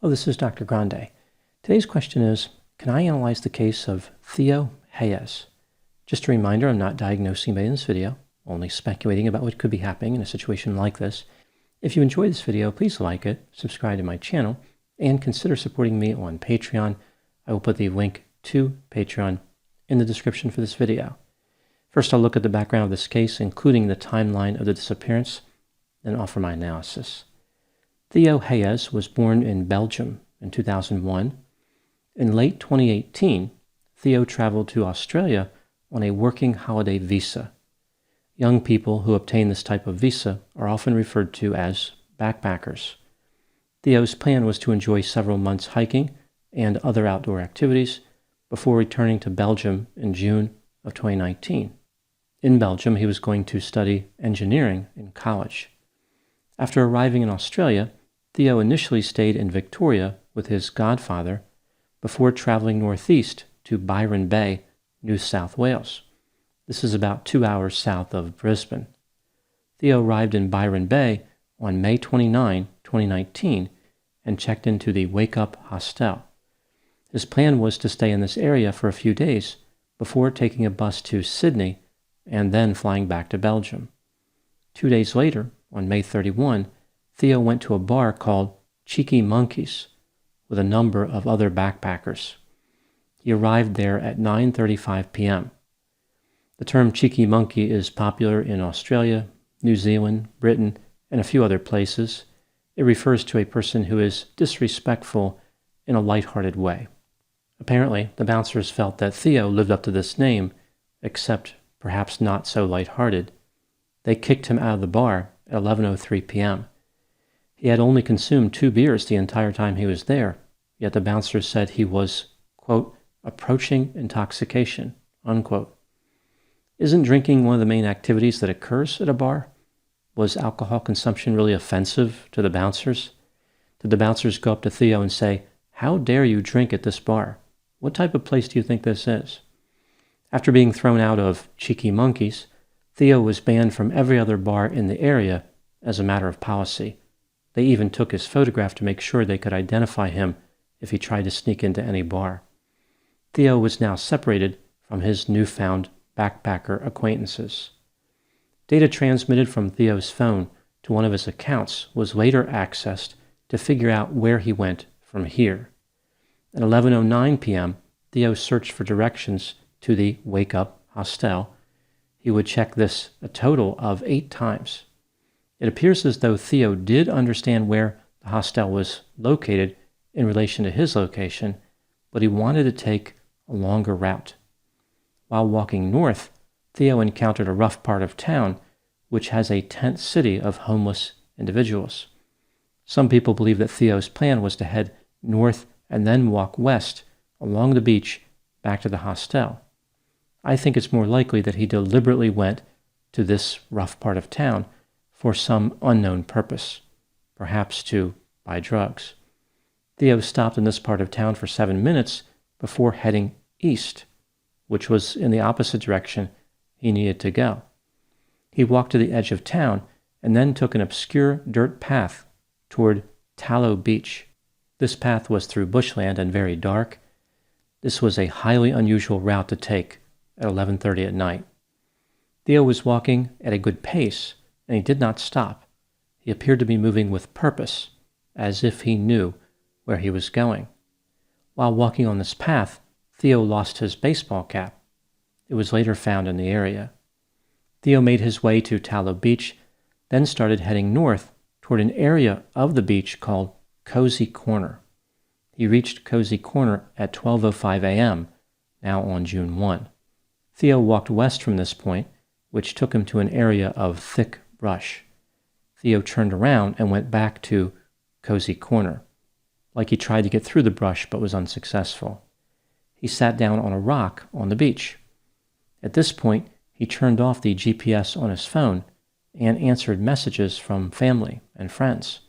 Oh, this is Dr. Grande. Today's question is, can I analyze the case of Theo Hayez? Just a reminder, I'm not diagnosing anybody in this video, only speculating about what could be happening in a situation like this. If you enjoyed this video, please like it, subscribe to my channel, and consider supporting me on Patreon. I will put the link to Patreon in the description for this video. First, I'll look at the background of this case, including the timeline of the disappearance, then offer my analysis. Theo Hayez was born in Belgium in 2001. In late 2018, Theo traveled to Australia on a working holiday visa. Young people who obtain this type of visa are often referred to as backpackers. Theo's plan was to enjoy several months hiking and other outdoor activities before returning to Belgium in June of 2019. In Belgium, he was going to study engineering in college. After arriving in Australia, Theo initially stayed in Victoria with his godfather before traveling northeast to Byron Bay, New South Wales. This is about 2 hours south of Brisbane. Theo arrived in Byron Bay on May 29, 2019, and checked into the Wake Up Hostel. His plan was to stay in this area for a few days before taking a bus to Sydney and then flying back to Belgium. 2 days later, on May 31, Theo went to a bar called Cheeky Monkeys with a number of other backpackers. He arrived there at 9:35 p.m. The term cheeky monkey is popular in Australia, New Zealand, Britain, and a few other places. It refers to a person who is disrespectful in a lighthearted way. Apparently, the bouncers felt that Theo lived up to this name, except perhaps not so lighthearted. They kicked him out of the bar at 11:03 p.m. He had only consumed 2 beers the entire time he was there, yet the bouncers said he was, quote, approaching intoxication, unquote. Isn't drinking one of the main activities that occurs at a bar? Was alcohol consumption really offensive to the bouncers? Did the bouncers go up to Theo and say, "How dare you drink at this bar? What type of place do you think this is?" After being thrown out of Cheeky Monkeys, Theo was banned from every other bar in the area as a matter of policy. They even took his photograph to make sure they could identify him if he tried to sneak into any bar. Theo was now separated from his newfound backpacker acquaintances. Data transmitted from Theo's phone to one of his accounts was later accessed to figure out where he went from here. At 11:09 p.m., Theo searched for directions to the Wake Up Hostel. He would check this a total of 8 times. It appears as though Theo did understand where the hostel was located in relation to his location, but he wanted to take a longer route. While walking north, Theo encountered a rough part of town, which has a tent city of homeless individuals. Some people believe that Theo's plan was to head north and then walk west along the beach back to the hostel. I think it's more likely that he deliberately went to this rough part of town for some unknown purpose, perhaps to buy drugs. Theo stopped in this part of town for 7 minutes before heading east, which was in the opposite direction he needed to go. He walked to the edge of town and then took an obscure dirt path toward Tallow Beach. This path was through bushland and very dark. This was a highly unusual route to take at 11:30 at night. Theo was walking at a good pace, and he did not stop. He appeared to be moving with purpose, as if he knew where he was going. While walking on this path, Theo lost his baseball cap. It was later found in the area. Theo made his way to Tallow Beach, then started heading north toward an area of the beach called Cozy Corner. He reached Cozy Corner at 12:05 a.m., now on June 1. Theo walked west from this point, which took him to an area of thick brush. Theo turned around and went back to Cozy Corner, like he tried to get through the brush but was unsuccessful. He sat down on a rock on the beach. At this point, he turned off the GPS on his phone and answered messages from family and friends.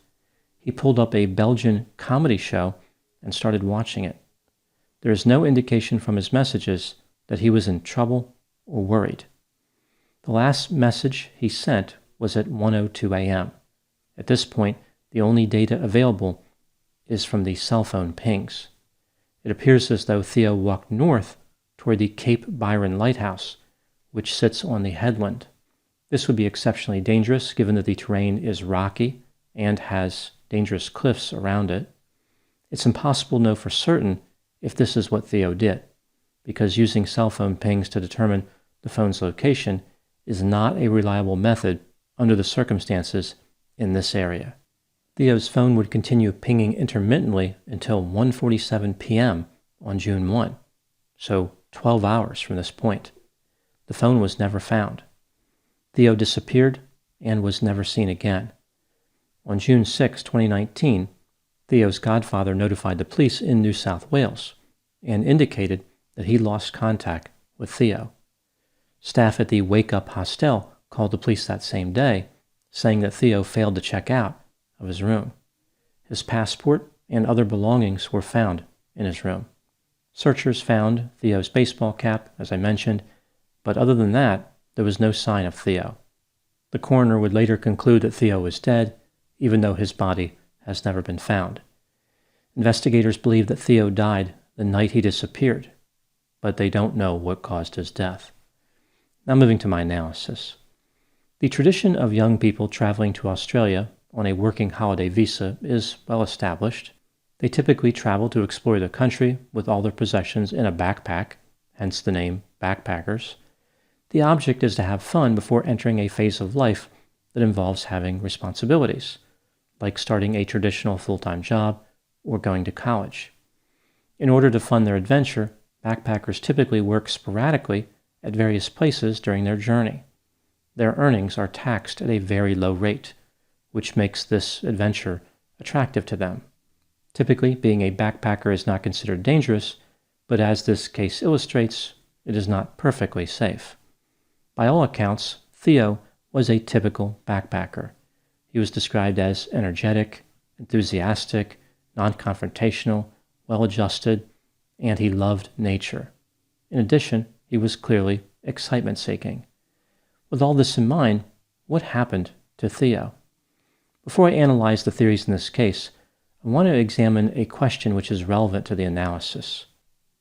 He pulled up a Belgian comedy show and started watching it. There is no indication from his messages that he was in trouble or worried. The last message he sent was at 1:02 a.m. At this point, the only data available is from the cell phone pings. It appears as though Theo walked north toward the Cape Byron Lighthouse, which sits on the headland. This would be exceptionally dangerous given that the terrain is rocky and has dangerous cliffs around it. It's impossible to know for certain if this is what Theo did, because using cell phone pings to determine the phone's location is not a reliable method under the circumstances in this area. Theo's phone would continue pinging intermittently until 1:47 p.m. on June 1, so 12 hours from this point. The phone was never found. Theo disappeared and was never seen again. On June 6, 2019, Theo's godfather notified the police in New South Wales and indicated that he lost contact with Theo. Staff at the Wake Up Hostel called the police that same day, saying that Theo failed to check out of his room. His passport and other belongings were found in his room. Searchers found Theo's baseball cap, as I mentioned, but other than that, there was no sign of Theo. The coroner would later conclude that Theo was dead, even though his body has never been found. Investigators believe that Theo died the night he disappeared, but they don't know what caused his death. Now moving to my analysis. The tradition of young people traveling to Australia on a working holiday visa is well established. They typically travel to explore the country with all their possessions in a backpack, hence the name backpackers. The object is to have fun before entering a phase of life that involves having responsibilities, like starting a traditional full-time job or going to college. In order to fund their adventure, backpackers typically work sporadically at various places during their journey. Their earnings are taxed at a very low rate, which makes this adventure attractive to them. Typically, being a backpacker is not considered dangerous, but as this case illustrates, it is not perfectly safe. By all accounts, Theo was a typical backpacker. He was described as energetic, enthusiastic, non-confrontational, well-adjusted, and he loved nature. In addition, he was clearly excitement-seeking. With all this in mind, what happened to Theo? Before I analyze the theories in this case, I want to examine a question which is relevant to the analysis.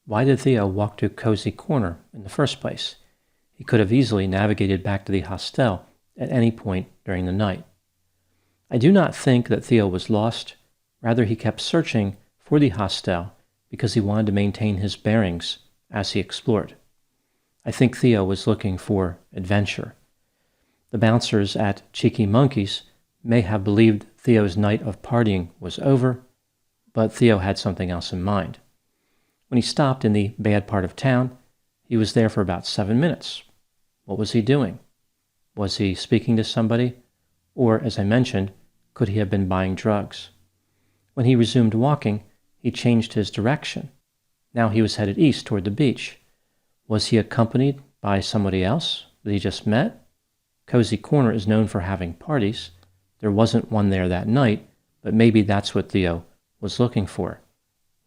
Why did Theo walk to Cozy Corner in the first place? He could have easily navigated back to the hostel at any point during the night. I do not think that Theo was lost. Rather, he kept searching for the hostel because he wanted to maintain his bearings as he explored. I think Theo was looking for adventure. The bouncers at Cheeky Monkey's may have believed Theo's night of partying was over, but Theo had something else in mind. When he stopped in the bad part of town, he was there for about 7 minutes. What was he doing? Was he speaking to somebody? Or, as I mentioned, could he have been buying drugs? When he resumed walking, he changed his direction. Now he was headed east toward the beach. Was he accompanied by somebody else that he just met? Cozy Corner is known for having parties. There wasn't one there that night, but maybe that's what Theo was looking for.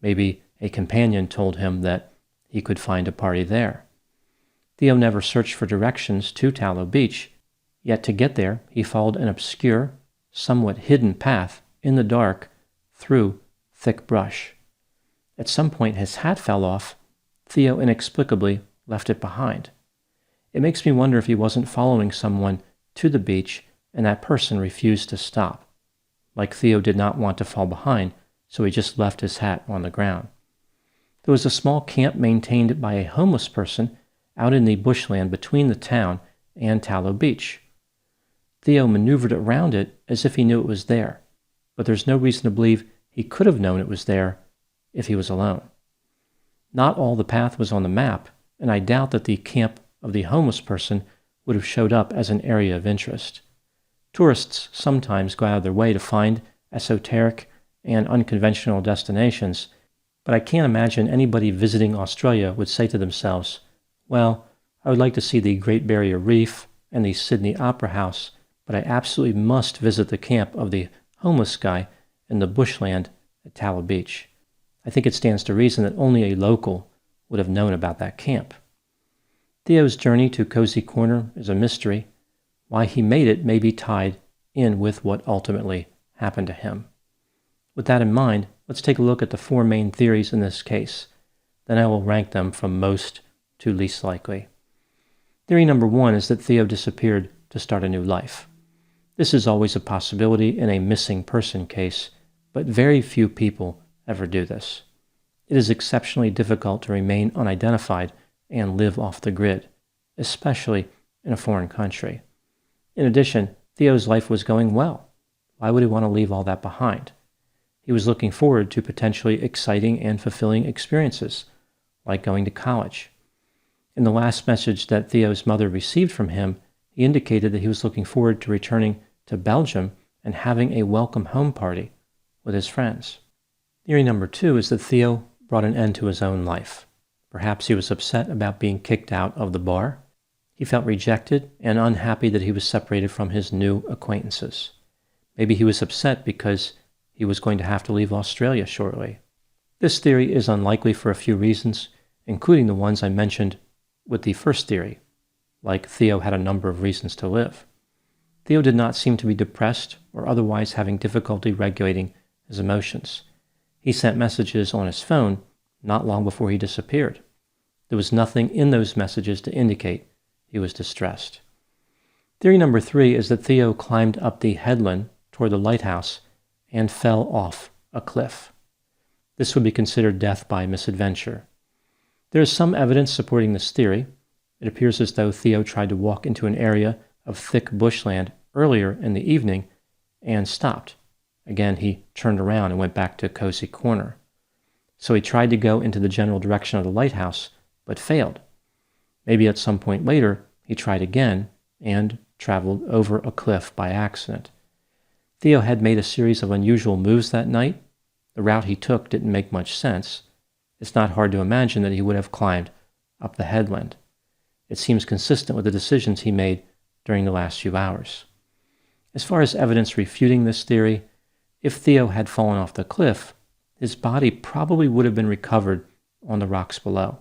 Maybe a companion told him that he could find a party there. Theo never searched for directions to Tallow Beach, yet to get there he followed an obscure, somewhat hidden path in the dark through thick brush. At some point his hat fell off. Theo inexplicably left it behind. It makes me wonder if he wasn't following someone to the beach and that person refused to stop. Like Theo did not want to fall behind, so he just left his hat on the ground. There was a small camp maintained by a homeless person out in the bushland between the town and Tallow Beach. Theo maneuvered around it as if he knew it was there, but there's no reason to believe he could have known it was there if he was alone. Not all the path was on the map, and I doubt that the camp of the homeless person would have showed up as an area of interest. Tourists sometimes go out of their way to find esoteric and unconventional destinations, but I can't imagine anybody visiting Australia would say to themselves, well, I would like to see the Great Barrier Reef and the Sydney Opera House, but I absolutely must visit the camp of the homeless guy in the bushland at Tallow Beach. I think it stands to reason that only a local would have known about that camp. Theo's journey to Cozy Corner is a mystery. Why he made it may be tied in with what ultimately happened to him. With that in mind, let's take a look at the four main theories in this case. Then I will rank them from most to least likely. Theory number one is that Theo disappeared to start a new life. This is always a possibility in a missing person case, but very few people ever do this. It is exceptionally difficult to remain unidentified and live off the grid, especially in a foreign country. In addition, Theo's life was going well. Why would he want to leave all that behind? He was looking forward to potentially exciting and fulfilling experiences, like going to college. In the last message that Theo's mother received from him, he indicated that he was looking forward to returning to Belgium and having a welcome home party with his friends. Theory number two is that Theo brought an end to his own life. Perhaps he was upset about being kicked out of the bar. He felt rejected and unhappy that he was separated from his new acquaintances. Maybe he was upset because he was going to have to leave Australia shortly. This theory is unlikely for a few reasons, including the ones I mentioned with the first theory, like Theo had a number of reasons to live. Theo did not seem to be depressed or otherwise having difficulty regulating his emotions. He sent messages on his phone not long before he disappeared. There was nothing in those messages to indicate he was distressed. Theory number three is that Theo climbed up the headland toward the lighthouse and fell off a cliff. This would be considered death by misadventure. There is some evidence supporting this theory. It appears as though Theo tried to walk into an area of thick bushland earlier in the evening and stopped. Again, he turned around and went back to a cozy corner. So he tried to go into the general direction of the lighthouse, but failed. Maybe at some point later, he tried again and traveled over a cliff by accident. Theo had made a series of unusual moves that night. The route he took didn't make much sense. It's not hard to imagine that he would have climbed up the headland. It seems consistent with the decisions he made during the last few hours. As far as evidence refuting this theory, if Theo had fallen off the cliff, his body probably would have been recovered on the rocks below.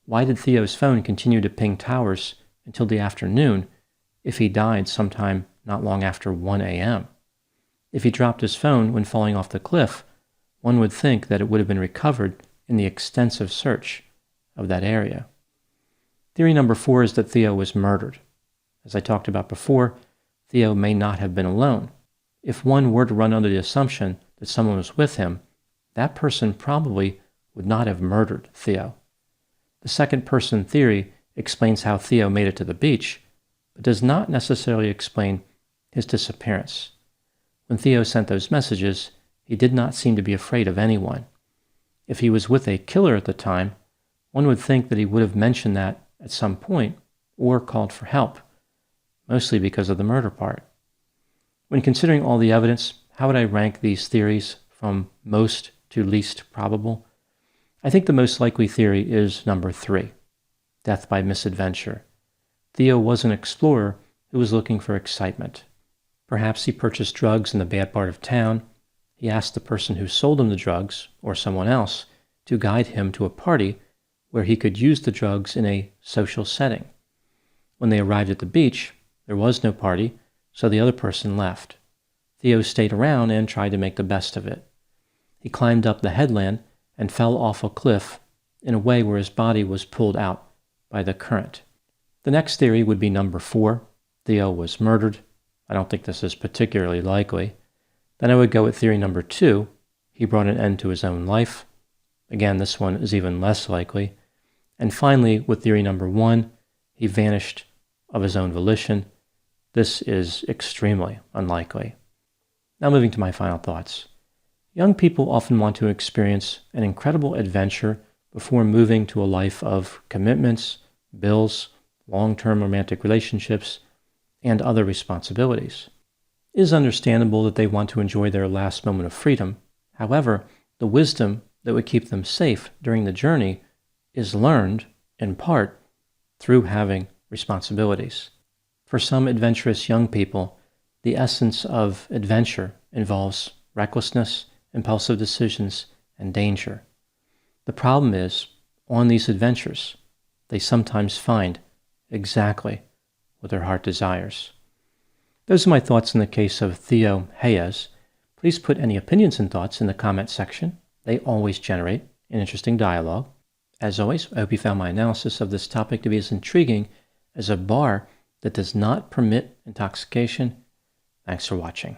Why did Theo's phone continue to ping towers until the afternoon if he died sometime not long after 1 a.m.? If he dropped his phone when falling off the cliff, one would think that it would have been recovered in the extensive search of that area. Theory number four is that Theo was murdered. As I talked about before, Theo may not have been alone. If one were to run under the assumption that someone was with him, that person probably would not have murdered Theo. The second person theory explains how Theo made it to the beach, but does not necessarily explain his disappearance. When Theo sent those messages, he did not seem to be afraid of anyone. If he was with a killer at the time, one would think that he would have mentioned that at some point or called for help, mostly because of the murder part. When considering all the evidence, how would I rank these theories from most to least probable? I think the most likely theory is number three, death by misadventure. Theo was an explorer who was looking for excitement. Perhaps he purchased drugs in the bad part of town. He asked the person who sold him the drugs, or someone else, to guide him to a party where he could use the drugs in a social setting. When they arrived at the beach, there was no party, so the other person left. Theo stayed around and tried to make the best of it. He climbed up the headland and fell off a cliff in a way where his body was pulled out by the current. The next theory would be number four, Theo was murdered. I don't think this is particularly likely. Then I would go with theory number two, he brought an end to his own life. Again, this one is even less likely. And finally, with theory number one, he vanished of his own volition. This is extremely unlikely. Now moving to my final thoughts. Young people often want to experience an incredible adventure before moving to a life of commitments, bills, long-term romantic relationships, and other responsibilities. It is understandable that they want to enjoy their last moment of freedom. However, the wisdom that would keep them safe during the journey is learned, in part, through having responsibilities. For some adventurous young people, the essence of adventure involves recklessness, impulsive decisions, and danger. The problem is, on these adventures, they sometimes find exactly what their heart desires. Those are my thoughts in the case of Theo Hayez. Please put any opinions and thoughts in the comment section. they always generate an interesting dialogue. As always, I hope you found my analysis of this topic to be as intriguing as a bar that does not permit intoxication. Thanks for watching.